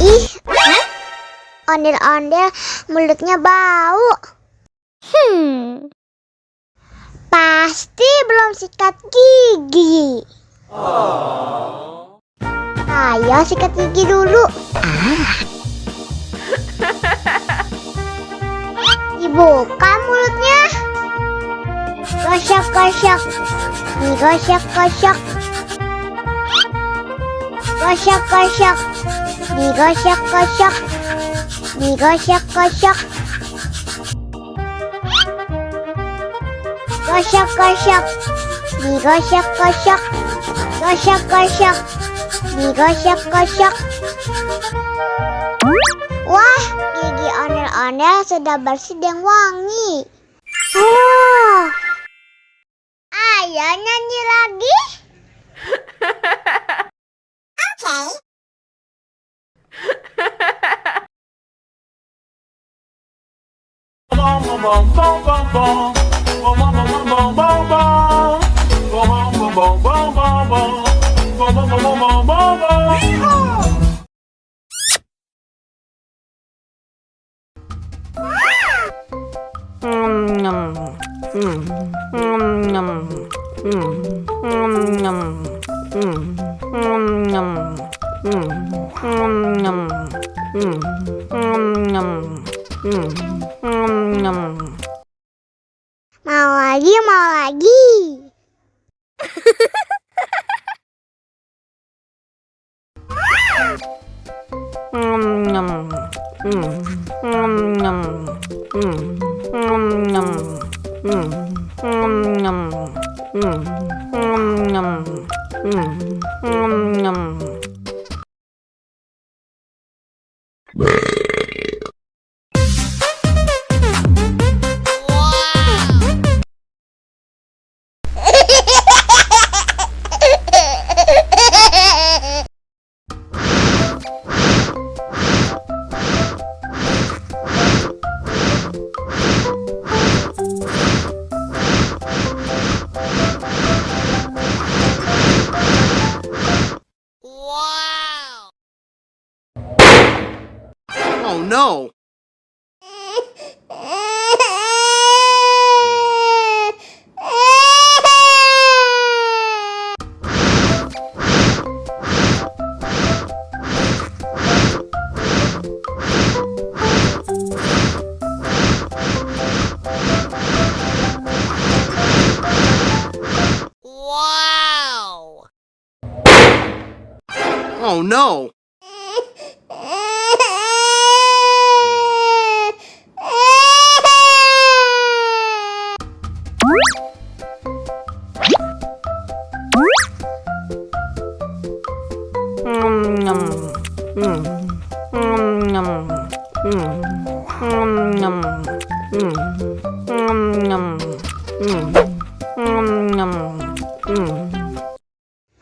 Ih, ondel-ondel mulutnya bau. Pasti belum sikat gigi. Ayo sikat gigi dulu. Dibuka mulutnya. Gosok-gosok. Digosok-gosok. Gosok-gosok. Digosok-gosok. Digosok-gosok. Gosok-gosok. Digosok-gosok. Gosok-gosok. Digosok-gosok. Wah, gigi ondel-ondel sudah bersih dan wangi. Oh, ayo nyanyi lagi. Oke. Mau lagi, mau lagi. Oh no! Wow! Oh no!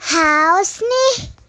Haus nih.